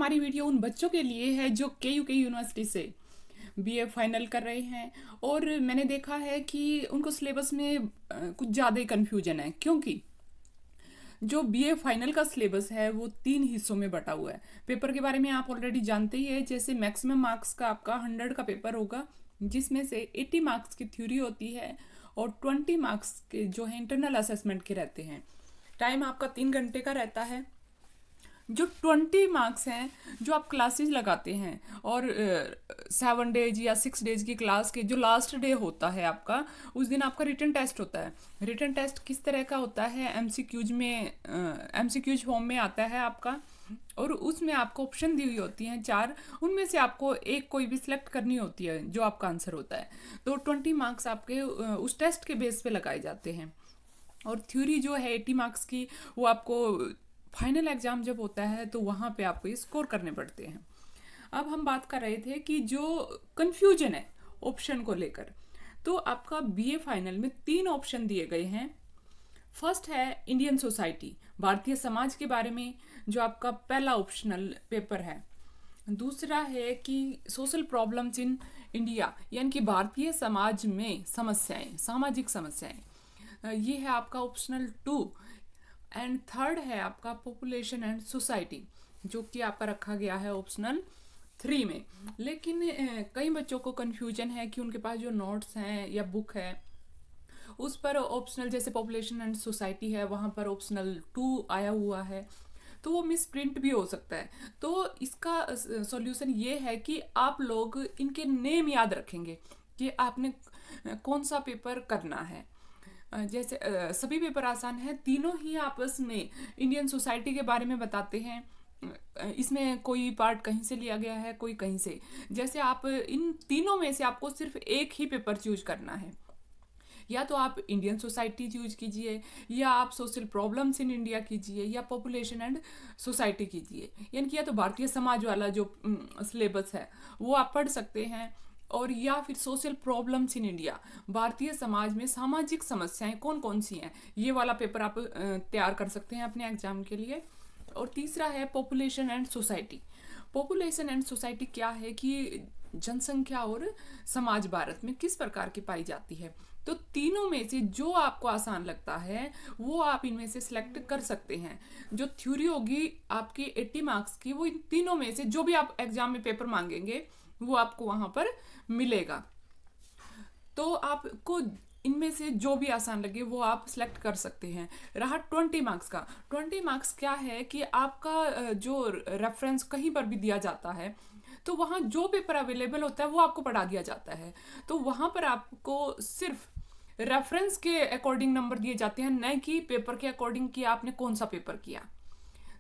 हमारी वीडियो उन बच्चों के लिए है जो के यूनिवर्सिटी से बीए फाइनल कर रहे हैं। और मैंने देखा है कि उनको सिलेबस में कुछ ज़्यादा ही कन्फ्यूजन है, क्योंकि जो बीए फाइनल का सिलेबस है वो 3 हिस्सों में बटा हुआ है। पेपर के बारे में आप ऑलरेडी जानते ही है। जैसे मैक्सिमम मार्क्स का आपका 100 का पेपर होगा, जिसमें से 80 मार्क्स की थ्योरी होती है और 20 मार्क्स के जो है इंटरनल असेसमेंट के रहते हैं। टाइम आपका 3 घंटे का रहता है। जो 20 मार्क्स हैं जो आप क्लासेस लगाते हैं, और 7 डेज या 6 डेज की क्लास के जो लास्ट डे होता है आपका, उस दिन आपका रिटन टेस्ट होता है। रिटन टेस्ट किस तरह का होता है? एमसीक्यूज फॉर्म में आता है आपका, और उसमें आपको ऑप्शन दी हुई होती हैं 4। उनमें से आपको एक कोई भी सिलेक्ट करनी होती है जो आपका आंसर होता है। तो 20 मार्क्स आपके उस टेस्ट के बेस पे लगाए जाते हैं। और थ्योरी जो है 80 मार्क्स की, वो आपको फाइनल एग्जाम जब होता है तो वहाँ पे आपको स्कोर करने पड़ते हैं। अब हम बात कर रहे थे कि जो कंफ्यूजन है ऑप्शन को लेकर, तो आपका बीए फाइनल में 3 ऑप्शन दिए गए हैं। फर्स्ट है इंडियन सोसाइटी, भारतीय समाज के बारे में, जो आपका पहला ऑप्शनल पेपर है। दूसरा है कि सोशल प्रॉब्लम्स इन इंडिया, यानी कि भारतीय समाज में समस्याएं, सामाजिक समस्याएं, ये है आपका ऑप्शनल 2। एंड थर्ड है आपका पॉपुलेशन एंड सोसाइटी, जो कि आपका रखा गया है ऑप्शनल 3 में। लेकिन कई बच्चों को कन्फ्यूजन है कि उनके पास जो नोट्स हैं या बुक है उस पर ऑप्शनल, जैसे पॉपुलेशन एंड सोसाइटी है, वहाँ पर ऑप्शनल 2 आया हुआ है, तो वो मिस प्रिंट भी हो सकता है। तो इसका सॉल्यूशन ये है कि आप लोग इनके नेम याद रखेंगे कि आपने कौन सा पेपर करना है। जैसे सभी पेपर आसान है, तीनों ही आपस में इंडियन सोसाइटी के बारे में बताते हैं। इसमें कोई पार्ट कहीं से लिया गया है, कोई कहीं से। जैसे आप इन तीनों में से आपको सिर्फ एक ही पेपर चूज करना है, या तो आप इंडियन सोसाइटी चूज कीजिए, या आप सोशल प्रॉब्लम्स इन इंडिया कीजिए, या पॉपुलेशन एंड सोसाइटी कीजिए। यानी कि या तो भारतीय समाज वाला जो सिलेबस है वो आप पढ़ सकते हैं, और या फिर social problems in India, Bharatiya Samaj में सामाजिक समस्याएं कौन कौन सी हैं, ये वाला पेपर आप तैयार कर सकते हैं अपने एग्जाम के लिए। और तीसरा है population and society. Population and society क्या है कि जनसंख्या और समाज भारत में किस प्रकार की पाई जाती है। तो तीनों में से जो आपको आसान लगता है वो आप इनमें से सिलेक्ट कर सकते हैं। जो थ्योरी होगी आपकी 80 मार्क्स की, वो इन तीनों में से जो भी आप एग्जाम में पेपर मांगेंगे वो आपको वहां पर मिलेगा। तो आपको इनमें से जो भी आसान लगे वो आप सिलेक्ट कर सकते हैं। रहा 20 मार्क्स का, 20 मार्क्स क्या है कि आपका जो रेफरेंस कहीं पर भी दिया जाता है, तो वहाँ जो पेपर अवेलेबल होता है वो आपको पढ़ा दिया जाता है। तो वहाँ पर आपको सिर्फ रेफरेंस के अकॉर्डिंग नंबर दिए जाते हैं, न कि पेपर के अकॉर्डिंग कि आपने कौन सा पेपर किया।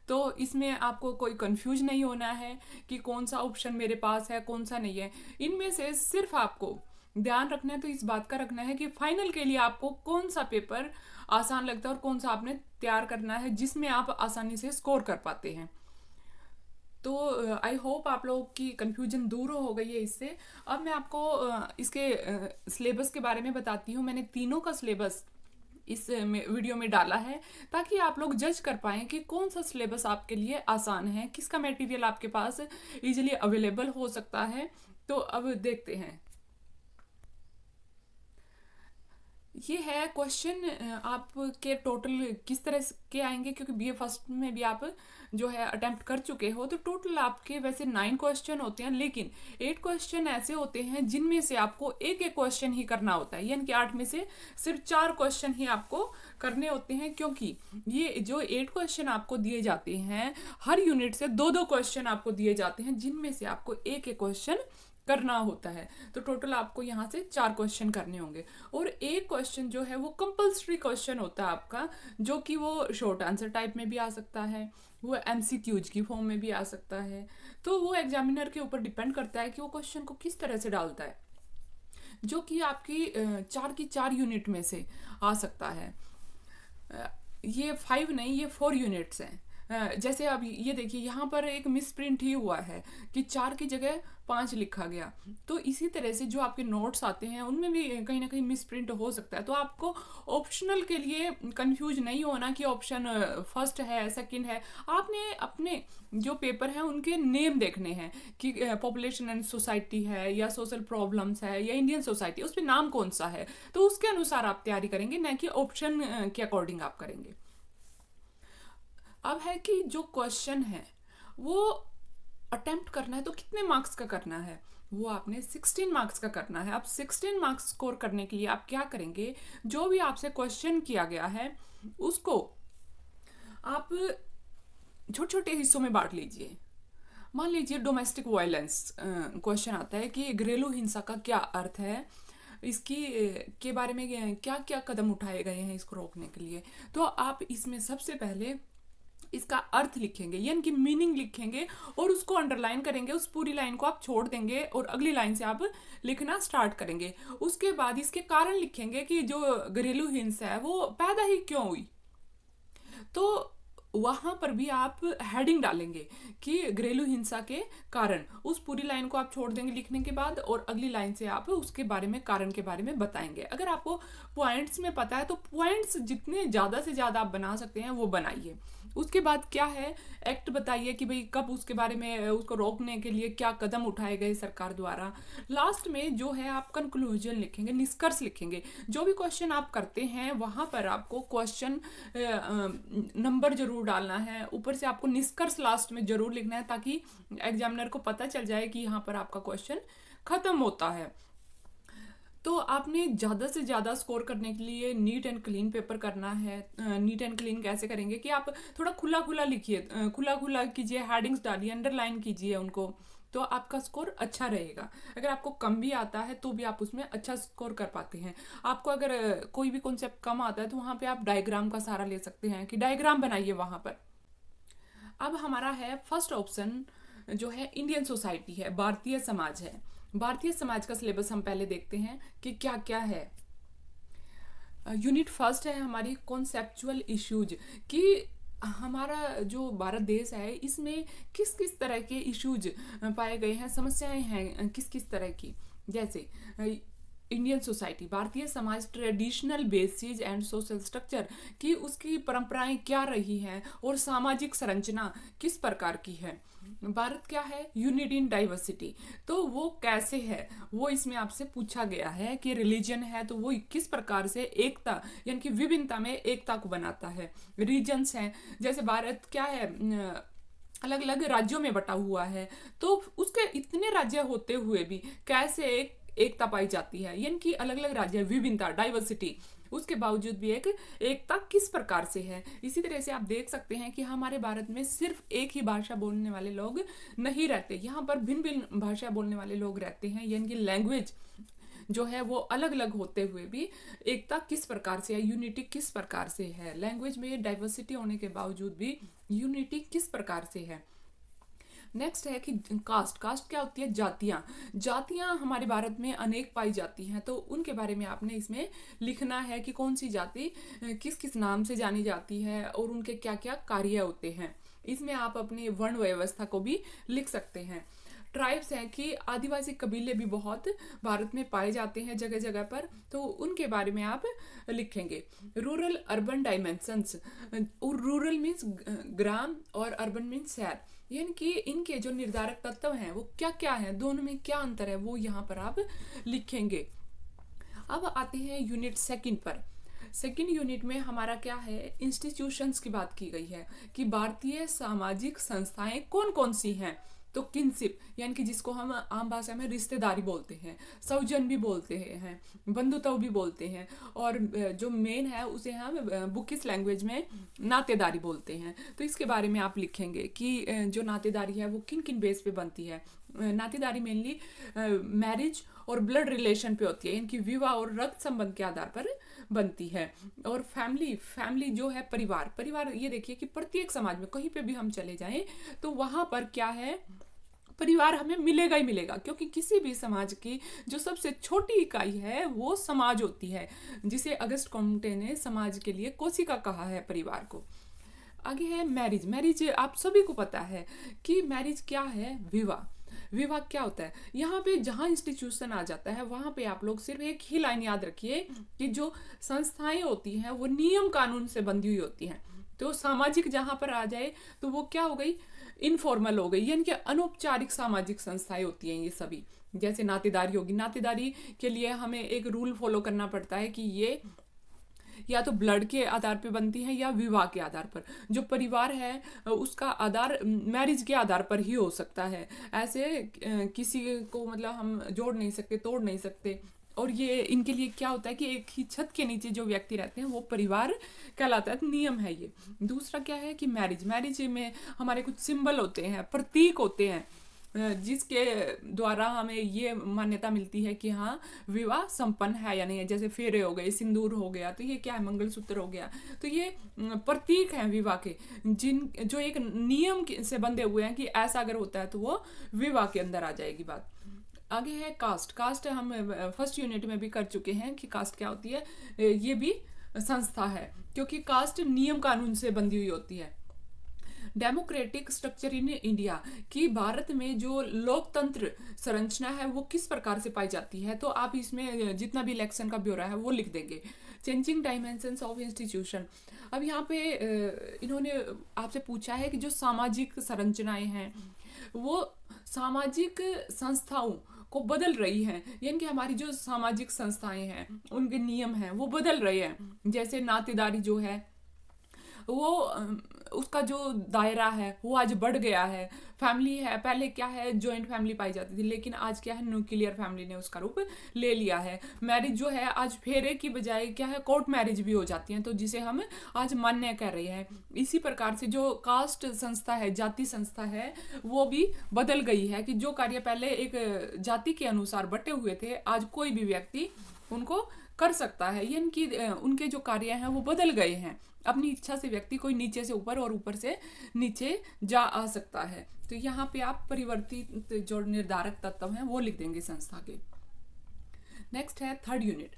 तो इसमें आपको कोई कंफ्यूज नहीं होना है कि कौन सा ऑप्शन मेरे पास है, कौन सा नहीं है। इनमें से सिर्फ आपको ध्यान रखना है, तो इस बात का रखना है कि फाइनल के लिए आपको कौन सा पेपर आसान लगता है और कौन सा आपने तैयार करना है जिसमें आप आसानी से स्कोर कर पाते हैं। तो आई होप आप लोगों की कन्फ्यूजन दूर हो गई है इससे। अब मैं आपको इसके सिलेबस के बारे में बताती हूँ। मैंने तीनों का सिलेबस इस वीडियो में डाला है ताकि आप लोग जज कर पाएँ कि कौन सा सिलेबस आपके लिए आसान है, किसका मटेरियल आपके पास इजीली अवेलेबल हो सकता है। तो अब देखते हैं। ये है क्वेश्चन आपके टोटल किस तरह के आएंगे, क्योंकि बीए फर्स्ट में भी आप जो है अटेम्प्ट कर चुके हो। तो टोटल आपके वैसे 9 क्वेश्चन होते हैं, लेकिन 8 क्वेश्चन ऐसे होते हैं जिनमें से आपको एक एक क्वेश्चन ही करना होता है। यानी कि 8 में से सिर्फ 4 क्वेश्चन ही आपको करने होते हैं, क्योंकि ये जो 8 क्वेश्चन आपको दिए जाते हैं, हर यूनिट से 2-2 क्वेश्चन आपको दिए जाते हैं, जिनमें से आपको एक एक क्वेश्चन करना होता है। तो टोटल आपको यहाँ से 4 क्वेश्चन करने होंगे। और एक क्वेश्चन जो है वो कंपल्सरी क्वेश्चन होता है आपका, जो कि वो शॉर्ट आंसर टाइप में भी आ सकता है, वो एमसीक्यूज की फॉर्म में भी आ सकता है। तो वो एग्जामिनर के ऊपर डिपेंड करता है कि वो क्वेश्चन को किस तरह से डालता है, जो कि आपकी 4 की 4 यूनिट में से आ सकता है। ये 5 नहीं, ये 4 यूनिट्स हैं। जैसे अब ये देखिए यहाँ पर एक मिस प्रिंट ही हुआ है कि 4 की जगह 5 लिखा गया। तो इसी तरह से जो आपके नोट्स आते हैं उनमें भी कहीं ना कहीं मिस प्रिंट हो सकता है। तो आपको ऑप्शनल के लिए कंफ्यूज नहीं होना कि ऑप्शन फर्स्ट है सेकंड है। आपने अपने जो पेपर हैं उनके नेम देखने हैं कि पॉपुलेशन एंड सोसाइटी है या सोशल प्रॉब्लम्स है या इंडियन सोसाइटी, उस पर नाम कौन सा है, तो उसके अनुसार आप तैयारी करेंगे, ना कि ऑप्शन के अकॉर्डिंग आप करेंगे। अब है कि जो क्वेश्चन है वो अटेम्प्ट करना है तो कितने मार्क्स का करना है, वो आपने 16 मार्क्स का करना है। अब 16 मार्क्स स्कोर करने के लिए आप क्या करेंगे, जो भी आपसे क्वेश्चन किया गया है उसको आप छोटे छोटे हिस्सों में बांट लीजिए। मान लीजिए डोमेस्टिक वायलेंस क्वेश्चन आता है कि घरेलू हिंसा का क्या अर्थ है, इसकी के बारे में क्या क्या कदम उठाए गए हैं इसको रोकने के लिए। तो आप इसमें सबसे पहले इसका अर्थ लिखेंगे, यानी कि मीनिंग लिखेंगे और उसको अंडरलाइन करेंगे। उस पूरी लाइन को आप छोड़ देंगे और अगली लाइन से आप लिखना स्टार्ट करेंगे। उसके बाद इसके कारण लिखेंगे कि जो घरेलू हिंसा है वो पैदा ही क्यों हुई। तो वहां पर भी आप हेडिंग डालेंगे कि घरेलू हिंसा के कारण। उस पूरी लाइन को आप छोड़ देंगे लिखने के बाद और अगली लाइन से आप उसके बारे में, कारण के बारे में बताएंगे। अगर आपको पॉइंट्स में पता है तो पॉइंट्स जितने ज़्यादा से ज़्यादा आप बना सकते हैं वो बनाइए। उसके बाद क्या है, एक्ट बताइए कि भाई कब उसके बारे में, उसको रोकने के लिए क्या कदम उठाए गए सरकार द्वारा। लास्ट में जो है आप कंक्लूजन लिखेंगे, निष्कर्ष लिखेंगे। जो भी क्वेश्चन आप करते हैं वहां पर आपको क्वेश्चन नंबर जरूर डालना है, ऊपर से आपको निष्कर्ष लास्ट में जरूर लिखना है ताकि एग्जामिनर को पता चल जाए कि यहाँ पर आपका क्वेश्चन खत्म होता है। तो आपने ज़्यादा से ज़्यादा स्कोर करने के लिए नीट एंड क्लीन पेपर करना है। नीट एंड क्लीन कैसे करेंगे कि आप थोड़ा खुला खुला लिखिए, खुला खुला कीजिए, हेडिंग्स डालिए, अंडरलाइन कीजिए उनको, तो आपका स्कोर अच्छा रहेगा। अगर आपको कम भी आता है तो भी आप उसमें अच्छा स्कोर कर पाते हैं। आपको अगर कोई भी कॉन्सेप्ट कम आता है तो वहाँ पे आप डायग्राम का सहारा ले सकते हैं कि डायग्राम बनाइए वहाँ पर। अब हमारा है फर्स्ट ऑप्शन जो है इंडियन सोसाइटी है, भारतीय समाज है। भारतीय समाज का सिलेबस हम पहले देखते हैं कि क्या क्या है। यूनिट फर्स्ट है हमारी कॉन्सेप्चुअल इश्यूज, कि हमारा जो भारत देश है इसमें किस किस तरह के इश्यूज पाए गए हैं, समस्याएं हैं किस किस तरह की। जैसे Indian society, Bharatiya Samaj, traditional basis and social structure, कि उसकी परंपराएं क्या रही हैं और सामाजिक संरचना किस प्रकार की है। भारत क्या है, यूनिटी इन डाइवर्सिटी, तो वो कैसे है वो इसमें आपसे पूछा गया है। कि रिलीजन है तो वो किस प्रकार से एकता यानी कि विभिन्नता में एकता को बनाता है। रीजन्स हैं, जैसे भारत क्या है अलग अलग राज्यों में बटा हुआ है, तो उसके इतने राज्य होते हुए भी कैसे एकता पाई जाती है, यानी कि अलग अलग राज्य, विभिन्नता, डाइवर्सिटी, उसके बावजूद भी एक एकता किस प्रकार से है। इसी तरह से आप देख सकते हैं कि हमारे भारत में सिर्फ एक ही भाषा बोलने वाले लोग नहीं रहते, यहाँ पर भिन्न भिन्न भाषा बोलने वाले लोग रहते हैं, यानी कि लैंग्वेज जो है वो अलग अलग होते हुए भी एकता किस प्रकार से है, यूनिटी किस प्रकार से है। लैंग्वेज में डाइवर्सिटी होने के बावजूद भी यूनिटी किस प्रकार से है। नेक्स्ट है कि कास्ट क्या होती है, जातियां हमारे भारत में अनेक पाई जाती हैं, तो उनके बारे में आपने इसमें लिखना है कि कौन सी जाति किस किस नाम से जानी जाती है और उनके क्या क्या कार्य होते हैं। इसमें आप अपनी वर्ण व्यवस्था को भी लिख सकते हैं। ट्राइब्स हैं कि आदिवासी कबीले भी बहुत भारत में पाए जाते हैं जगह जगह पर, तो उनके बारे में आप लिखेंगे। Rural urban dimensions, rural means ग्राम और अर्बन मीन्स शहर, यानी कि इनके जो निर्धारक तत्व हैं वो क्या क्या हैं, दोनों में क्या अंतर है वो यहाँ पर आप लिखेंगे। अब आते हैं यूनिट सेकंड पर। सेकंड यूनिट में हमारा क्या है, इंस्टीट्यूशंस की बात की गई है कि भारतीय सामाजिक संस्थाएं कौन कौन सी हैं। तो किनशिप यानी कि जिसको हम आम भाषा में रिश्तेदारी बोलते हैं, सौजन भी बोलते हैं, बंधुत्व भी बोलते हैं, और जो मेन है उसे हम बुकिश लैंग्वेज में नातेदारी बोलते हैं। तो इसके बारे में आप लिखेंगे कि जो नातेदारी है वो किन किन बेस पे बनती है। नातेदारी मेनली मैरिज और ब्लड रिलेशन पे होती है, इनकी विवाह और रक्त संबंध के आधार पर बनती है। और फैमिली जो है परिवार ये देखिए कि प्रत्येक समाज में कहीं पे भी हम चले जाएं तो वहां पर क्या है, परिवार हमें मिलेगा ही मिलेगा, क्योंकि किसी भी समाज की जो सबसे छोटी इकाई है वो समाज होती है, जिसे अगस्ट कॉम्टे ने समाज के लिए कोशिका कहा है परिवार को। आगे है मैरिज। मैरिज आप सभी को पता है कि मैरिज क्या है, विवाह। विवाह क्या होता है, यहाँ पे जहाँ इंस्टीट्यूशन आ जाता है वहां पे आप लोग सिर्फ एक ही लाइन याद रखिए कि जो संस्थाएं होती हैं वो नियम कानून से बंधी हुई होती हैं। तो सामाजिक जहां पर आ जाए तो वो क्या हो गई, इनफॉर्मल हो गई, यानी कि अनौपचारिक सामाजिक संस्थाएं होती हैं ये सभी। जैसे नातेदारी होगी, नातेदारी के लिए हमें एक रूल फॉलो करना पड़ता है कि ये या तो ब्लड के आधार पर बनती है या विवाह के आधार पर। जो परिवार है उसका आधार मैरिज के आधार पर ही हो सकता है। ऐसे किसी को मतलब हम जोड़ नहीं सकते, तोड़ नहीं सकते। और ये इनके लिए क्या होता है कि एक ही छत के नीचे जो व्यक्ति रहते हैं वो परिवार कहलाता है, तो नियम है ये। दूसरा क्या है कि मैरिज। मैरिज में हमारे कुछ सिंबल होते हैं, प्रतीक होते हैं, जिसके द्वारा हमें ये मान्यता मिलती है कि हाँ विवाह संपन्न है या नहीं है। जैसे फेरे हो गए, सिंदूर हो गया, तो ये क्या है, मंगलसूत्र हो गया। तो ये प्रतीक हैं विवाह के, जो एक नियम से बंधे हुए हैं कि ऐसा अगर होता है तो वो विवाह के अंदर आ जाएगी बात। आगे है कास्ट। कास्ट हम फर्स्ट यूनिट में भी कर चुके हैं कि कास्ट क्या होती है। ये भी संस्था है, क्योंकि कास्ट नियम कानून से बंधी हुई होती है। डेमोक्रेटिक स्ट्रक्चर इन इंडिया, कि भारत में जो लोकतंत्र संरचना है वो किस प्रकार से पाई जाती है, तो आप इसमें जितना भी इलेक्शन का ब्यौरा है वो लिख देंगे। Changing dimensions of institution. अब यहाँ पे इन्होंने आपसे पूछा है कि जो सामाजिक संरचनाएं हैं वो सामाजिक संस्थाओं को बदल रही हैं, यानी कि हमारी जो सामाजिक संस्थाएं हैं उनके नियम हैं वो बदल रहे हैं। जैसे नातेदारी जो है वो उसका जो दायरा है वो आज बढ़ गया है। फैमिली है, पहले क्या है जॉइंट फैमिली पाई जाती थी, लेकिन आज क्या है न्यूक्लियर फैमिली ने उसका रूप ले लिया है। मैरिज जो है आज फेरे की बजाय क्या है कोर्ट मैरिज भी हो जाती है, तो जिसे हम आज मान्य कर रहे हैं। इसी प्रकार से जो कास्ट संस्था है, जाति संस्था है, वो भी बदल गई है कि जो कार्य पहले एक जाति के अनुसार बटे हुए थे आज कोई भी व्यक्ति उनको कर सकता है, यानी कि उनके जो कार्य हैं वो बदल गए हैं। अपनी इच्छा से व्यक्ति कोई नीचे से ऊपर और ऊपर से नीचे जा आ सकता है। तो यहाँ पे आप परिवर्तित जो निर्धारक तत्व हैं वो लिख देंगे संस्था के। नेक्स्ट है थर्ड यूनिट।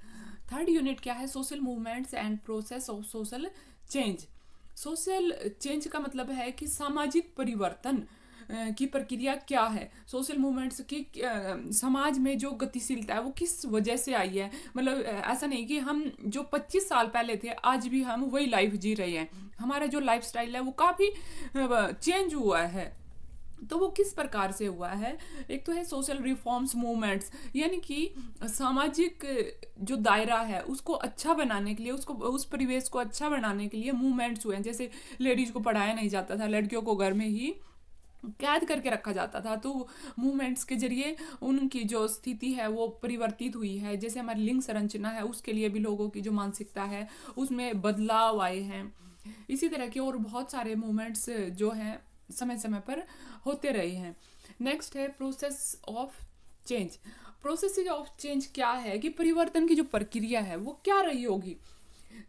थर्ड यूनिट क्या है, social movements and process of social change. Social change का मतलब है कि सामाजिक परिवर्तन की प्रक्रिया क्या है। सोशल मूवमेंट्स की समाज में जो गतिशीलता है वो किस वजह से आई है। मतलब ऐसा नहीं कि हम जो 25 साल पहले थे आज भी हम वही लाइफ जी रहे हैं, हमारा जो लाइफ स्टाइल है वो काफ़ी चेंज हुआ है। तो वो किस प्रकार से हुआ है, एक तो है सोशल रिफॉर्म्स मूवमेंट्स, यानी कि सामाजिक जो दायरा है उसको अच्छा बनाने के लिए, उसको उस परिवेश को अच्छा बनाने के लिए मूवमेंट्स हुए हैं। जैसे लेडीज को पढ़ाया नहीं जाता था, लड़कियों को घर में ही कैद करके रखा जाता था, तो मूवमेंट्स के जरिए उनकी जो स्थिति है वो परिवर्तित हुई है। जैसे हमारी लिंग संरचना है उसके लिए भी लोगों की जो मानसिकता है उसमें बदलाव आए हैं। इसी तरह के और बहुत सारे मूवमेंट्स जो हैं समय समय पर होते रहे हैं। नेक्स्ट है process of change. Process of change क्या है कि परिवर्तन की जो प्रक्रिया है वो क्या रही होगी।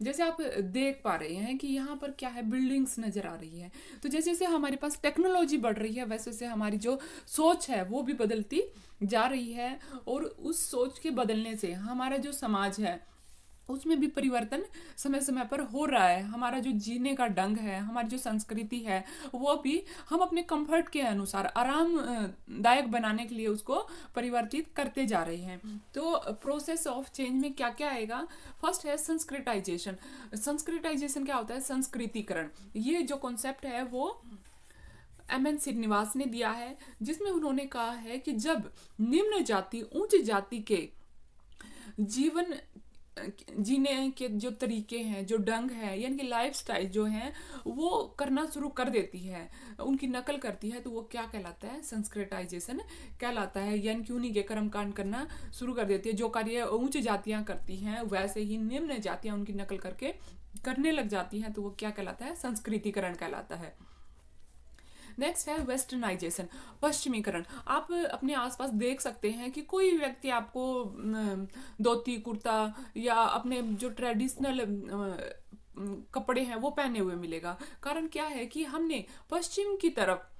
जैसे आप देख पा रहे हैं कि यहाँ पर क्या है, बिल्डिंग्स नजर आ रही है। तो जैसे जैसे हमारे पास टेक्नोलॉजी बढ़ रही है वैसे वैसे हमारी जो सोच है वो भी बदलती जा रही है, और उस सोच के बदलने से हमारा जो समाज है उसमें भी परिवर्तन समय समय पर हो रहा है। हमारा जो जीने का ढंग है, हमारी जो संस्कृति है वो भी हम अपने कंफर्ट के अनुसार आरामदायक बनाने के लिए उसको परिवर्तित करते जा रहे हैं। तो प्रोसेस ऑफ चेंज में क्या क्या आएगा, फर्स्ट है संस्कृताइजेशन। संस्कृताइजेशन क्या होता है, संस्कृतिकरण। ये जो कॉन्सेप्ट है वो एम.एन. श्रीनिवास ने दिया है, जिसमें उन्होंने कहा है कि जब निम्न जाति उच्च जाति के जीवन जीने के जो तरीके हैं, जो ढंग है, यानी कि लाइफ स्टाइल जो है वो करना शुरू कर देती है, उनकी नकल करती है, तो वो क्या कहलाता है, संस्कृताइजेशन कहलाता है। यानी कि उन्हीं के कर्मकांड करना शुरू कर देती है। जो कार्य उच्च जातियां करती हैं वैसे ही निम्न जातियां उनकी नकल करके करने लग जाती हैं, तो वो क्या कहलाता है, संस्कृतिकरण कहलाता है। नेक्स्ट है वेस्टर्नाइजेशन, पश्चिमीकरण। आप अपने आसपास देख सकते हैं कि कोई व्यक्ति आपको धोती कुर्ता या अपने जो ट्रेडिशनल कपड़े हैं वो पहने हुए मिलेगा। कारण क्या है कि हमने पश्चिम की तरफ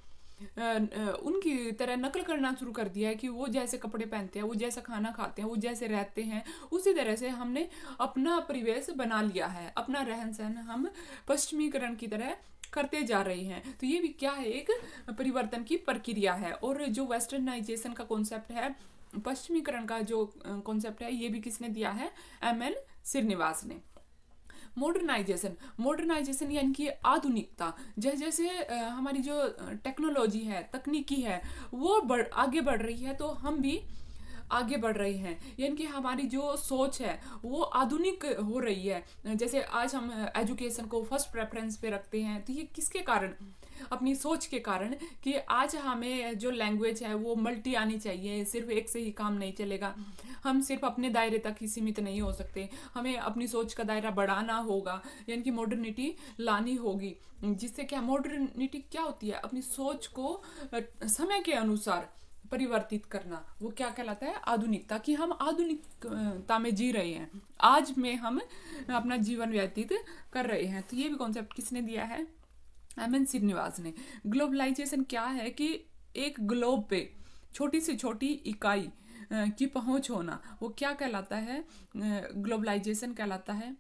उनकी तरह नकल करना शुरू कर दिया है कि वो जैसे कपड़े पहनते हैं, वो जैसा खाना खाते हैं, वो जैसे रहते हैं, उसी तरह से हमने अपना परिवेश बना लिया है। अपना रहन सहन हम पश्चिमीकरण की तरह करते जा रहे हैं। तो ये भी क्या है, एक परिवर्तन की प्रक्रिया है। और जो वेस्टर्नाइजेशन का कॉन्सेप्ट है, पश्चिमीकरण का जो कॉन्सेप्ट है, ये भी किसने दिया है, एम.एन. श्रीनिवास ने। मॉडर्नाइजेशन यानी कि आधुनिकता, जैसे जैसे हमारी जो टेक्नोलॉजी है, तकनीकी है, वो आगे बढ़ रही है, तो हम भी आगे बढ़ रहे हैं। यानी कि हमारी जो सोच है वो आधुनिक हो रही है। जैसे आज हम एजुकेशन को फर्स्ट प्रेफरेंस पे रखते हैं, तो ये किसके कारण, अपनी सोच के कारण, कि आज हमें जो लैंग्वेज है वो मल्टी आनी चाहिए, सिर्फ एक से ही काम नहीं चलेगा, हम सिर्फ अपने दायरे तक ही सीमित नहीं हो सकते, हमें अपनी सोच का दायरा बढ़ाना होगा, यानी कि मॉडर्निटी लानी होगी। जिससे क्या, मॉडर्निटी क्या होती है, अपनी सोच को समय के अनुसार परिवर्तित करना, वो क्या कहलाता है, आधुनिकता। कि हम आधुनिकता में जी रहे हैं, आज में हम अपना जीवन व्यतीत कर रहे हैं। तो ये भी कॉन्सेप्ट किसने दिया है, एम.एन. श्रीनिवास ने। ग्लोबलाइजेशन क्या है कि एक ग्लोब पे छोटी से छोटी इकाई की पहुंच होना, वो क्या कहलाता है, ग्लोबलाइजेशन कहलाता है।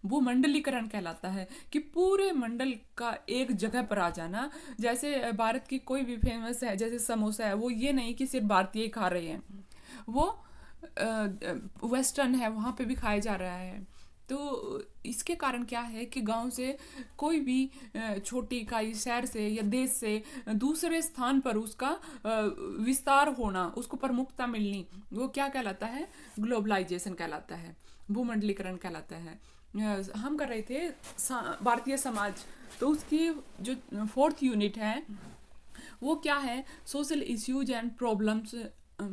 भूमंडलीकरण कहलाता है, कि पूरे मंडल का एक जगह पर आ जाना। जैसे भारत की कोई भी फेमस है, जैसे समोसा है, वो ये नहीं कि सिर्फ भारतीय ही खा रहे हैं, वो वेस्टर्न है, वहाँ पे भी खाया जा रहा है। तो इसके कारण क्या है कि गांव से कोई भी छोटी इकाई, शहर से या देश से दूसरे स्थान पर उसका विस्तार होना, उसको प्रमुखता मिलनी, वो क्या कहलाता है, ग्लोबलाइजेशन कहलाता है, भूमंडलीकरण कहलाता है। हम कर रहे थे भारतीय समाज, तो उसकी जो 4th यूनिट है वो क्या है, सोशल इश्यूज एंड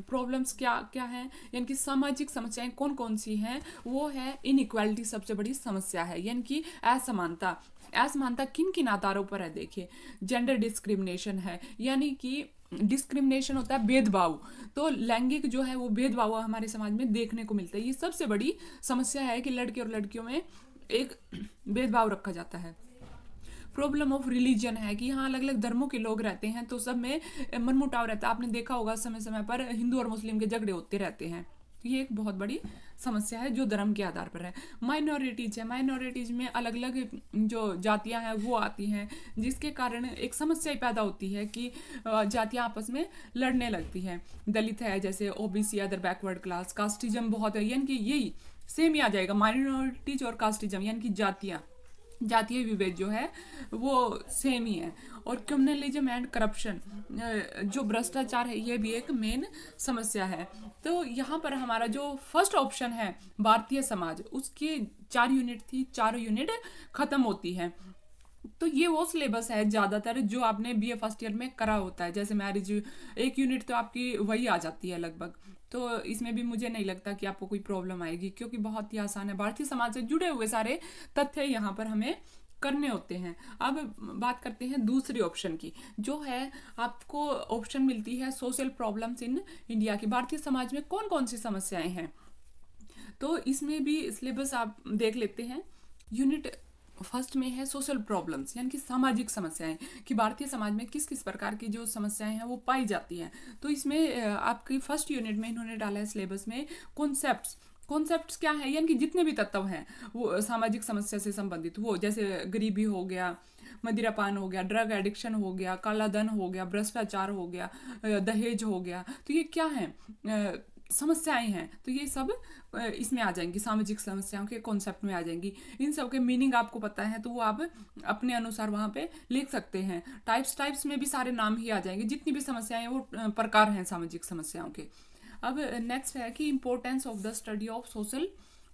प्रॉब्लम्स क्या क्या है, यानी कि सामाजिक समस्याएं कौन कौन सी हैं। वो है इनइक्वालिटी, सबसे बड़ी समस्या है, यानी कि असमानता किन किन आधारों पर है, देखिए, जेंडर डिस्क्रिमिनेशन है, यानी कि डिस्क्रिमिनेशन होता है भेदभाव, तो लैंगिक जो है वो भेदभाव हमारे समाज में देखने को मिलता है। ये सबसे बड़ी समस्या है कि लड़के और लड़कियों में एक भेदभाव रखा जाता है। प्रॉब्लम ऑफ रिलीजन है कि यहाँ अलग अलग धर्मों के लोग रहते हैं, तो सब में मनमुटाव रहता है। आपने देखा होगा समय समय पर हिंदू और मुस्लिम के झगड़े होते रहते हैं। तो ये एक बहुत बड़ी समस्या है जो धर्म के आधार पर है। माइनॉरिटीज है, माइनॉरिटीज में अलग अलग जो जातियां हैं वो आती हैं, जिसके कारण एक समस्या पैदा होती है कि जातियां आपस में लड़ने लगती हैं। दलित है, जैसे OBC, other backward class, casteism बहुत है, यानी कि यही सेम ही आ जाएगा, माइनॉरिटीज और कास्टिज्म, यानी कि जातीय विभेद जो है वो सेम ही है। और क्रिमिनलिज्म एंड करप्शन, जो भ्रष्टाचार है, ये भी एक मेन समस्या है। तो यहाँ पर हमारा जो फर्स्ट ऑप्शन है भारतीय समाज, उसकी 4 यूनिट थी, 4 यूनिट खत्म होती है। तो ये वो सिलेबस है ज़्यादातर जो आपने बीए फर्स्ट ईयर में करा होता है। जैसे मैरिज 1 यूनिट तो आपकी वही आ जाती है लगभग, तो इसमें भी मुझे नहीं लगता कि आपको कोई प्रॉब्लम आएगी, क्योंकि बहुत ही आसान है। भारतीय समाज से जुड़े हुए सारे तथ्य यहाँ पर हमें करने होते हैं। अब बात करते हैं दूसरे ऑप्शन की, जो है आपको ऑप्शन मिलती है सोशल प्रॉब्लम्स इन इंडिया की, भारतीय समाज में कौन कौन सी समस्याएं हैं। तो इसमें भी सिलेबस आप देख लेते हैं। यूनिट फर्स्ट में है सोशल प्रॉब्लम्स, यानी कि सामाजिक समस्याएं, कि भारतीय समाज में किस किस प्रकार की जो समस्याएं हैं वो पाई जाती हैं। तो इसमें आपकी फर्स्ट यूनिट में इन्होंने डाला है सिलेबस में कॉन्सेप्ट्स क्या है, यानी कि जितने भी तत्व हैं वो सामाजिक समस्या से संबंधित, वो जैसे गरीबी हो गया, मदिरापान हो गया, ड्रग एडिक्शन हो गया, काला धन हो गया, भ्रष्टाचार हो गया, दहेज हो गया। तो ये क्या है, समस्याएं हैं। तो ये सब इसमें आ जाएंगी, सामाजिक समस्याओं के कॉन्सेप्ट में आ जाएंगी। इन सब के मीनिंग आपको पता है तो वो आप अपने अनुसार वहाँ पे लिख सकते हैं। टाइप्स में भी सारे नाम ही आ जाएंगे, जितनी भी समस्याएं हैं वो प्रकार हैं सामाजिक समस्याओं के। अब नेक्स्ट है कि importance of the study of social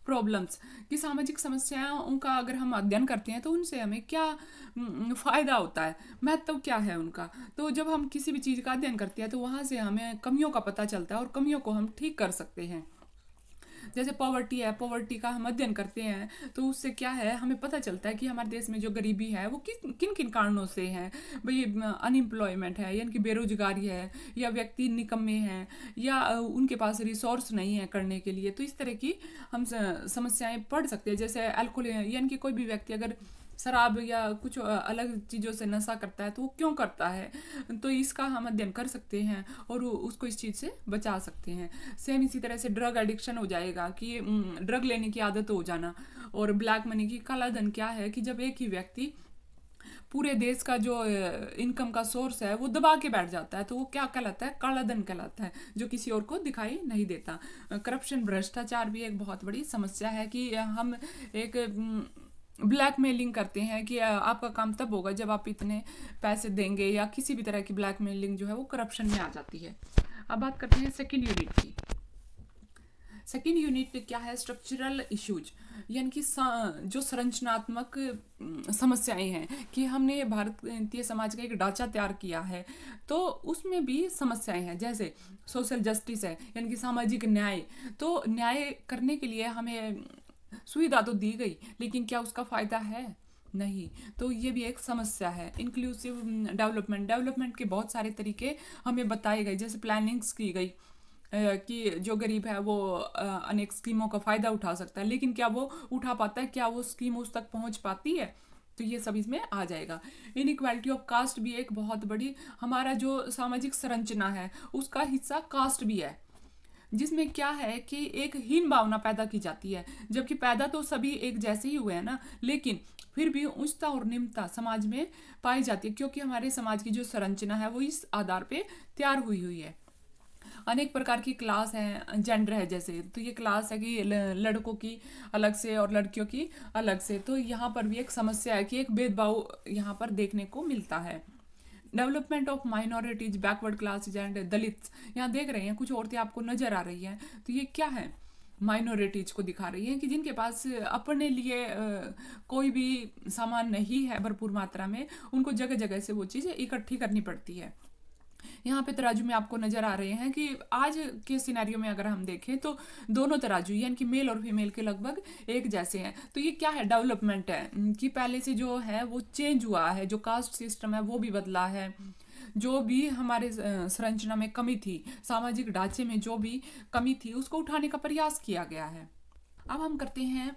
problems, कि सामाजिक समस्याओं का अगर हम अध्ययन करते हैं तो उनसे हमें क्या फ़ायदा होता है, महत्व क्या है उनका। तो जब हम किसी भी चीज़ का अध्ययन करते हैं तो वहाँ से हमें कमियों का पता चलता है और कमियों को हम ठीक कर सकते हैं। जैसे पॉवर्टी है, पॉवर्टी का हम अध्ययन करते हैं तो उससे क्या है, हमें पता चलता है कि हमारे देश में जो गरीबी है वो किन किन कारणों से है। भाई अनएम्प्लॉयमेंट है, यानी कि बेरोजगारी है, या व्यक्ति निकम्मे हैं, या उनके पास रिसोर्स नहीं है करने के लिए। तो इस तरह की हम समस्याएं पढ़ सकते हैं। जैसे अल्कोहल, यानी कि कोई भी व्यक्ति अगर शराब या कुछ अलग चीज़ों से नशा करता है तो वो क्यों करता है, तो इसका हम अध्ययन कर सकते हैं और उसको इस चीज़ से बचा सकते हैं। सेम इसी तरह से ड्रग एडिक्शन हो जाएगा, कि ड्रग लेने की आदत हो जाना, और ब्लैक मनी की, काला धन क्या है कि जब एक ही व्यक्ति पूरे देश का जो इनकम का सोर्स है वो दबा के बैठ जाता है, तो वो क्या कहलाता है, काला धन कहलाता है, जो किसी और को दिखाई नहीं देता। करप्शन, भ्रष्टाचार भी एक बहुत बड़ी समस्या है कि हम एक ब्लैकमेलिंग करते हैं कि आपका काम तब होगा जब आप इतने पैसे देंगे, या किसी भी तरह की ब्लैकमेलिंग जो है वो करप्शन में आ जाती है। अब बात करते हैं सेकेंड यूनिट की। सेकेंड यूनिट क्या है, स्ट्रक्चरल इश्यूज, यानी कि जो संरचनात्मक समस्याएं हैं कि हमने भारतीय समाज का एक ढांचा तैयार किया है, तो उसमें भी समस्याएं हैं। जैसे सोशल जस्टिस है, यानी कि सामाजिक न्याय। तो न्याय करने के लिए हमें सुविधा तो दी गई, लेकिन क्या उसका फायदा है? नहीं। तो ये भी एक समस्या है। इंक्लूसिव डेवलपमेंट के बहुत सारे तरीके हमें बताए गए, जैसे प्लानिंग्स की गई कि जो गरीब है वो अनेक स्कीमों का फायदा उठा सकता है, लेकिन क्या वो उठा पाता है, क्या वो स्कीम उस तक पहुंच पाती है? तो ये सब इसमें आ जाएगा। इनइक्वालिटी ऑफ कास्ट भी एक बहुत बड़ी, हमारा जो सामाजिक संरचना है उसका हिस्सा कास्ट भी है, जिसमें क्या है कि एक हीन भावना पैदा की जाती है, जबकि पैदा तो सभी एक जैसे ही हुए हैं ना, लेकिन फिर भी उच्चता और निम्नता समाज में पाई जाती है, क्योंकि हमारे समाज की जो संरचना है वो इस आधार पे तैयार हुई हुई है। अनेक प्रकार की क्लास है, जेंडर है जैसे, तो ये क्लास है कि लड़कों की अलग से और लड़कियों की अलग से। तो यहाँ पर भी एक समस्या है कि एक भेदभाव यहाँ पर देखने को मिलता है। Development of minorities, backward classes and Dalits, यहाँ देख रहे हैं कुछ औरतें आपको नजर आ रही हैं, तो ये क्या है, माइनॉरिटीज को दिखा रही हैं कि जिनके पास अपने लिए कोई भी सामान नहीं है भरपूर मात्रा में, उनको जगह जगह से वो चीज़ इकट्ठी करनी पड़ती है। यहाँ पे तराजू में आपको नजर आ रहे हैं कि आज के सिनेरियो में अगर हम देखें तो दोनों तराजू यानी कि मेल और फीमेल के लगभग एक जैसे हैं। तो ये क्या है, डेवलपमेंट है कि पहले से जो है वो चेंज हुआ है, जो कास्ट सिस्टम है वो भी बदला है, जो भी हमारे संरचना में कमी थी, सामाजिक ढांचे में जो भी कमी थी उसको उठाने का प्रयास किया गया है। अब हम करते हैं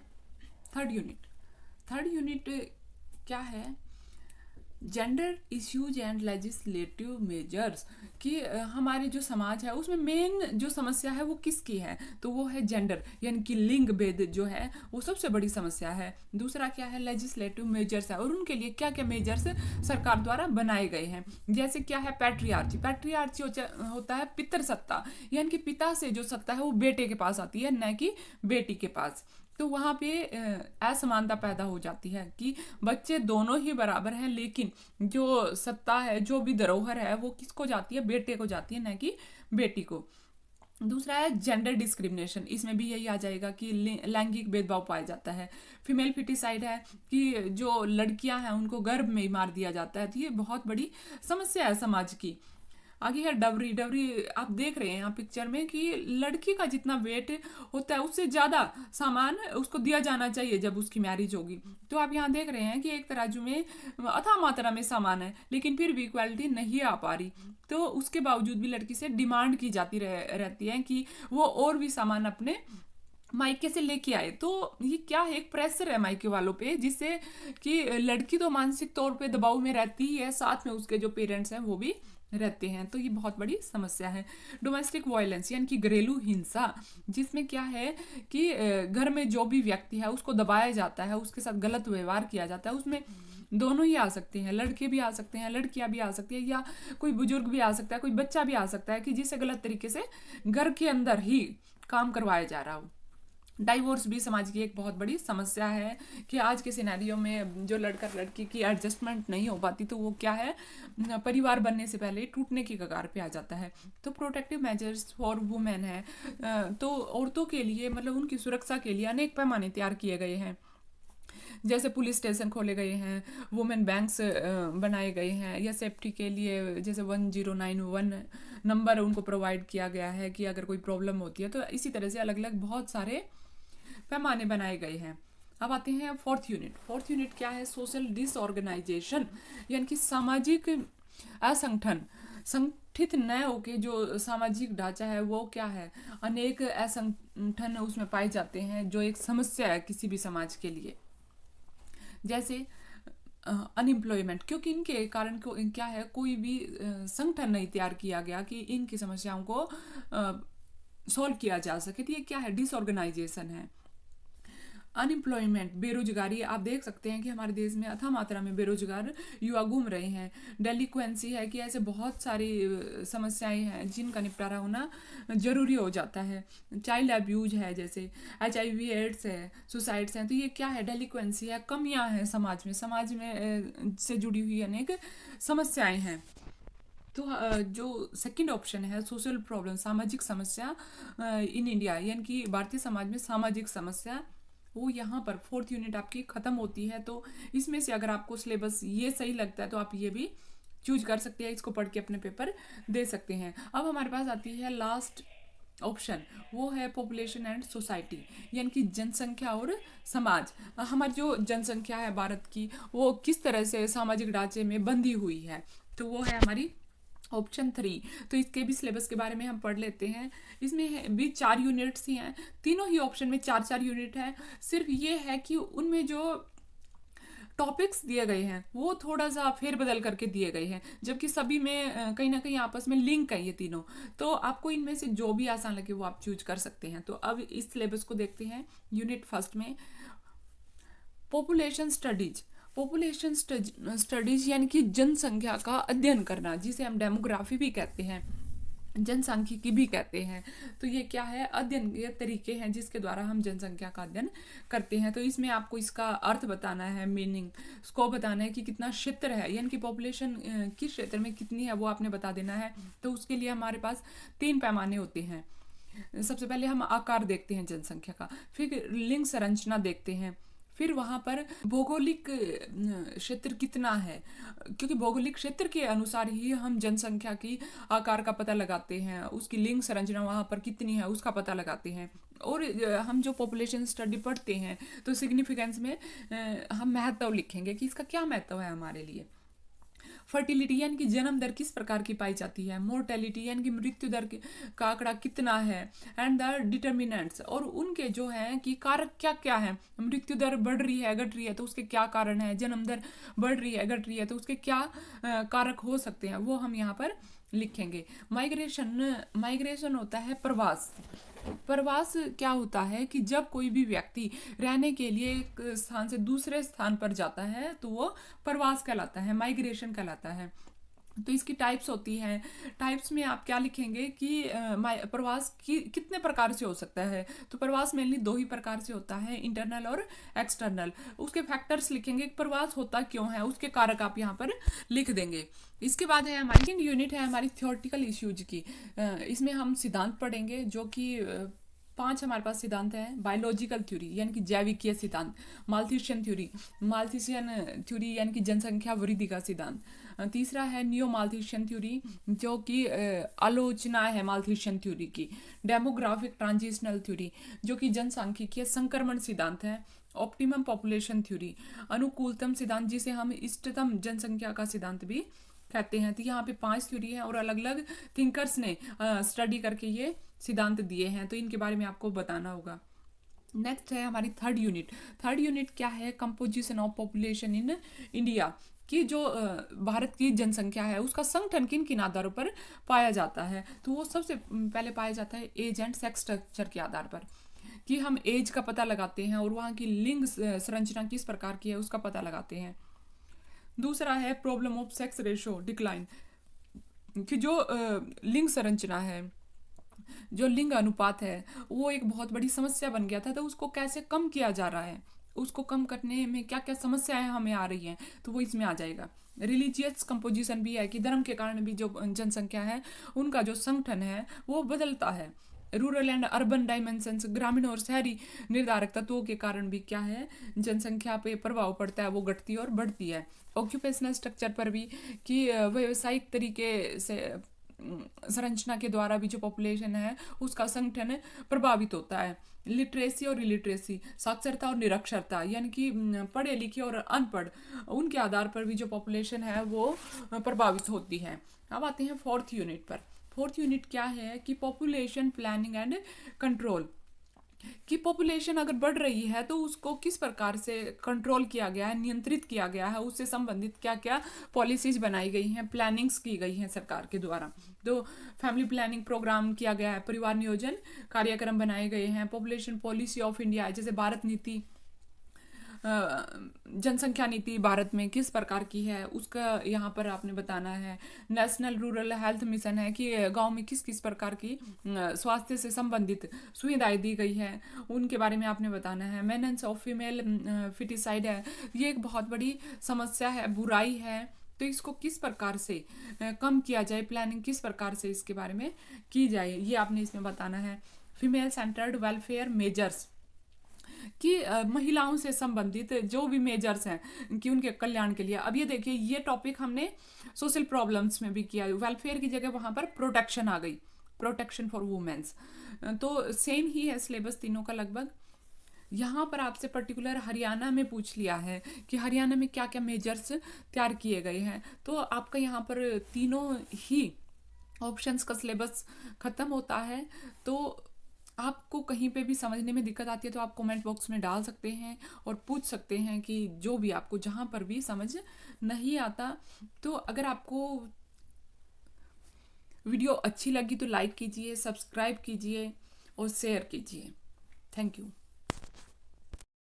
थर्ड यूनिट। थर्ड यूनिट क्या है, gender issues and legislative measures, कि हमारे जो समाज है उसमें मेन जो समस्या है वो किसकी है, तो वो है जेंडर, यानी कि लिंग भेद जो है वो सबसे बड़ी समस्या है। दूसरा क्या है, लेजिस्लेटिव मेजर्स है, और उनके लिए क्या क्या मेजर्स सरकार द्वारा बनाए गए हैं। जैसे क्या है, पैट्रियार्ची होता है पितृसत्ता, यानी कि पिता से जो सत्ता है वो बेटे के पास आती है, न कि बेटी के पास। तो वहाँ पे असमानता पैदा हो जाती है कि बच्चे दोनों ही बराबर हैं, लेकिन जो सत्ता है, जो भी धरोहर है वो किसको जाती है, बेटे को जाती है, न कि बेटी को। दूसरा है जेंडर डिस्क्रिमिनेशन, इसमें भी यही आ जाएगा कि लैंगिक भेदभाव पाया जाता है। फीमेल फिटिसाइड है कि जो लड़कियां हैं उनको गर्भ में ही मार दिया जाता है, तो ये बहुत बड़ी समस्या है समाज की। आगे है डवरी आप देख रहे हैं यहाँ पिक्चर में कि लड़की का जितना वेट होता है उससे ज़्यादा सामान उसको दिया जाना चाहिए जब उसकी मैरिज होगी। तो आप यहाँ देख रहे हैं कि एक तराजू में अथाह मात्रा में सामान है, लेकिन फिर भी इक्वालिटी नहीं आ पा रही, तो उसके बावजूद भी लड़की से डिमांड की जाती रहती है कि वो और भी सामान अपने मायके से लेके आए। तो ये क्या है, एक प्रेशर है मायके वालों पे, जिससे कि लड़की तो मानसिक तौर पे दबाव में रहती ही है, साथ में उसके जो पेरेंट्स हैं वो भी रहते हैं। तो ये बहुत बड़ी समस्या है। डोमेस्टिक वायलेंस यानी कि घरेलू हिंसा, जिसमें क्या है कि घर में जो भी व्यक्ति है उसको दबाया जाता है, उसके साथ गलत व्यवहार किया जाता है। उसमें दोनों ही आ सकते हैं, लड़के भी आ सकते हैं, लड़कियां भी आ सकती है, या कोई बुजुर्ग भी आ सकता है, कोई बच्चा भी आ सकता है कि जिसे गलत तरीके से घर के अंदर ही काम करवाया जा रहा हो। डाइवोर्स भी समाज की एक बहुत बड़ी समस्या है कि आज के सिनेरियो में जो लड़का लड़की की एडजस्टमेंट नहीं हो पाती, तो वो क्या है, परिवार बनने से पहले टूटने की कगार पे आ जाता है। तो प्रोटेक्टिव मेजर्स फॉर वुमेन है, तो औरतों के लिए मतलब उनकी सुरक्षा के लिए अनेक पैमाने तैयार किए गए हैं। जैसे पुलिस स्टेशन खोले गए हैं, वुमेन बैंक्स बनाए गए हैं, या सेफ्टी के लिए जैसे 1091 नंबर उनको प्रोवाइड किया गया है कि अगर कोई प्रॉब्लम होती है। तो इसी तरह से अलग अलग बहुत सारे पैमाने बनाए गए हैं। अब आते हैं फोर्थ यूनिट। फोर्थ यूनिट क्या है, सोशल डिसऑर्गेनाइजेशन, यानी कि सामाजिक असंगठन, संगठित न होके जो सामाजिक ढांचा है वो क्या है, अनेक असंगठन उसमें पाए जाते हैं, जो एक समस्या है किसी भी समाज के लिए। जैसे अनएम्प्लॉयमेंट, क्योंकि इनके कारण को क्या है, कोई भी संगठन नहीं तैयार किया गया कि इनकी समस्याओं को सॉल्व किया जा सके। तो ये क्या है, डिसऑर्गेनाइजेशन है। अनएम्प्लॉयमेंट, बेरोजगारी, आप देख सकते हैं कि हमारे देश में अथाह मात्रा में बेरोजगार युवा घूम रहे हैं। डेलिक्वेंसी है कि ऐसे बहुत सारी समस्याएं हैं जिनका निपटारा होना जरूरी हो जाता है। चाइल्ड अब्यूज है, जैसे HIV एड्स है, सुसाइड्स हैं, तो ये क्या है, डेलिक्वेंसी है, कमियां हैं समाज में से जुड़ी हुई अनेक समस्याएं हैं। तो जो सेकंड ऑप्शन है सोशल प्रॉब्लम, सामाजिक समस्या इन इंडिया, यानी कि भारतीय समाज में सामाजिक समस्या, वो यहाँ पर फोर्थ यूनिट आपकी खत्म होती है। तो इसमें से अगर आपको सिलेबस ये सही लगता है तो आप ये भी चूज कर सकते हैं, इसको पढ़ के अपने पेपर दे सकते हैं। अब हमारे पास आती है लास्ट ऑप्शन, वो है पॉपुलेशन एंड सोसाइटी, यानी कि जनसंख्या और समाज। हमारी जो जनसंख्या है भारत की, वो किस तरह से सामाजिक ढांचे में बंधी हुई है, तो वो है हमारी ऑप्शन 3। तो इसके भी सिलेबस के बारे में हम पढ़ लेते हैं। इसमें भी 4 यूनिट्स ही हैं, तीनों ही ऑप्शन में 4-4 यूनिट है। सिर्फ ये है कि उनमें जो टॉपिक्स दिए गए हैं वो थोड़ा सा फेरबदल करके दिए गए हैं, जबकि सभी में कहीं ना कहीं आपस में लिंक है ये तीनों। तो आपको इनमें से जो भी आसान लगे वो आप चूज कर सकते हैं। तो अब इस सिलेबस को देखते हैं। यूनिट फर्स्ट में पॉपुलेशन स्टडीज, पॉपुलेशन स्टडीज यानी कि जनसंख्या का अध्ययन करना, जिसे हम डेमोग्राफी भी कहते हैं, जनसांख्यिकी भी कहते हैं। तो ये क्या है, अध्ययन के तरीके हैं जिसके द्वारा हम जनसंख्या का अध्ययन करते हैं। तो इसमें आपको इसका अर्थ बताना है, मीनिंग, स्कोप बताना है कि कितना क्षेत्र है, यानी कि पॉपुलेशन किस क्षेत्र में कितनी है वो आपने बता देना है। तो उसके लिए हमारे पास 3 पैमाने होते हैं। सबसे पहले हम आकार देखते हैं जनसंख्या का, फिर लिंग संरचना देखते हैं, फिर वहाँ पर भौगोलिक क्षेत्र कितना है, क्योंकि भौगोलिक क्षेत्र के अनुसार ही हम जनसंख्या की आकार का पता लगाते हैं, उसकी लिंग संरचना वहाँ पर कितनी है उसका पता लगाते हैं। और हम जो पॉपुलेशन स्टडी पढ़ते हैं तो सिग्निफिकेंस में हम महत्व लिखेंगे कि इसका क्या महत्व है हमारे लिए। फर्टिलिटी यानी कि जन्म दर किस प्रकार की पाई जाती है, मोर्टेलिटी यानी कि मृत्यु दर का आंकड़ा कितना है, एंड द डिटर्मिनेंट्स, और उनके जो हैं कि कारक क्या क्या है। मृत्यु दर बढ़ रही है घट रही है तो उसके क्या कारण है, जन्म दर बढ़ रही है घट रही है तो उसके क्या कारक हो सकते हैं, वो हम यहाँ पर लिखेंगे। माइग्रेशन होता है प्रवास। प्रवास क्या होता है कि जब कोई भी व्यक्ति रहने के लिए एक स्थान से दूसरे स्थान पर जाता है तो वो प्रवास कहलाता है, माइग्रेशन कहलाता है। तो इसकी टाइप्स होती हैं। टाइप्स में आप क्या लिखेंगे कि प्रवास की कितने प्रकार से हो सकता है। तो प्रवास मेनली 2 ही प्रकार से होता है, इंटरनल और एक्सटर्नल। उसके फैक्टर्स लिखेंगे, प्रवास होता क्यों है, उसके कारक आप यहाँ पर लिख देंगे। इसके बाद है हमारी सेकंड यूनिट है हमारी थ्योरेटिकल इश्यूज की। इसमें हम सिद्धांत पढ़ेंगे, जो कि 5 हमारे पास सिद्धांत हैं। बायोलॉजिकल थ्योरी यानी कि जैविकीय सिद्धांत, माल्थुसियन थ्योरी यानी कि जनसंख्या वृद्धि का सिद्धांत। तीसरा है नियो माल्थुसियन थ्योरी, जो कि आलोचना है माल्थुसियन थ्योरी की। डेमोग्राफिक ट्रांजिशनल थ्योरी, जो कि जनसांख्यिकीय संक्रमण सिद्धांत है। ऑप्टिमम पॉपुलेशन थ्योरी, अनुकूलतम सिद्धांत, जिसे हम इष्टतम जनसंख्या का सिद्धांत भी कहते हैं। तो यहाँ पे 5 थ्योरी है और अलग अलग थिंकर्स ने स्टडी करके ये सिद्धांत दिए हैं, तो इनके बारे में आपको बताना होगा। नेक्स्ट है हमारी थर्ड यूनिट। थर्ड यूनिट क्या है, composition of population in India, कि जो भारत की जनसंख्या है उसका संगठन किन किन आधारों पर पाया जाता है। तो वो सबसे पहले पाया जाता है एज एंड सेक्स स्ट्रक्चर के आधार पर, कि हम एज का पता लगाते हैं और वहाँ की लिंग संरचना किस प्रकार की है उसका पता लगाते हैं। दूसरा है problem of sex ratio decline, कि जो लिंग संरचना है, जो लिंग अनुपात है, वो एक बहुत बड़ी समस्या बन गया था। तो उसको कैसे कम किया जा रहा है, उसको कम करने में क्या क्या समस्याएं हमें आ रही हैं, तो वो इसमें आ जाएगा। रिलीजियस कंपोजिशन भी है, कि धर्म के कारण भी जो जनसंख्या है उनका जो संगठन है वो बदलता है। रूरल एंड अर्बन डायमेंशंस, ग्रामीण और शहरी निर्धारक तत्वों के कारण भी क्या है, जनसंख्या पे प्रभाव पड़ता है, वो घटती और बढ़ती है। ऑक्यूपेशनल स्ट्रक्चर पर भी, कि व्यावसायिक तरीके से संरचना के द्वारा भी जो पॉपुलेशन है उसका संगठन प्रभावित होता है। लिटरेसी और इलिटरेसी, साक्षरता और निरक्षरता, यानी कि पढ़े लिखे और अनपढ़, उनके आधार पर भी जो पॉपुलेशन है वो प्रभावित होती है। अब आते हैं फोर्थ यूनिट पर। फोर्थ यूनिट क्या है, कि पॉपुलेशन प्लानिंग एंड कंट्रोल, कि पॉपुलेशन अगर बढ़ रही है तो उसको किस प्रकार से कंट्रोल किया गया है, नियंत्रित किया गया है, उससे संबंधित क्या क्या पॉलिसीज बनाई गई हैं, प्लानिंग्स की गई हैं सरकार के द्वारा। तो फैमिली प्लानिंग प्रोग्राम किया गया है, परिवार नियोजन कार्यक्रम बनाए गए हैं, पॉपुलेशन पॉलिसी ऑफ इंडिया है, जैसे भारत नीति जनसंख्या नीति भारत में किस प्रकार की है उसका यहाँ पर आपने बताना है। नेशनल रूरल हेल्थ मिशन है कि गांव में किस किस प्रकार की स्वास्थ्य से संबंधित सुविधाएं दी गई है, उनके बारे में आपने बताना है। मेनेंस ऑफ फीमेल फिटिसाइड है, ये एक बहुत बड़ी समस्या है, बुराई है, तो इसको किस प्रकार से कम किया जाए, प्लानिंग किस प्रकार से इसके बारे में की जाए, ये आपने इसमें बताना है। फीमेल सेंटर्ड वेलफेयर मेजर्स कि महिलाओं से संबंधित जो भी मेजर्स हैं कि उनके कल्याण के लिए। अब ये देखिए, ये टॉपिक हमने सोशल प्रॉब्लम्स में भी किया, वेलफेयर की जगह वहाँ पर प्रोटेक्शन आ गई, प्रोटेक्शन फॉर वुमेन्स। तो सेम ही है सिलेबस तीनों का लगभग। यहाँ पर आपसे पर्टिकुलर हरियाणा में पूछ लिया है कि हरियाणा में क्या क्या मेजर्स तैयार किए गए हैं, तो आपका यहाँ पर तीनों ही ऑप्शंस का सिलेबस खत्म होता है। तो आपको कहीं पे भी समझने में दिक्कत आती है तो आप कमेंट बॉक्स में डाल सकते हैं और पूछ सकते हैं कि जो भी आपको जहाँ पर भी समझ नहीं आता। तो अगर आपको वीडियो अच्छी लगी तो लाइक कीजिए, सब्सक्राइब कीजिए और शेयर कीजिए। Thank you.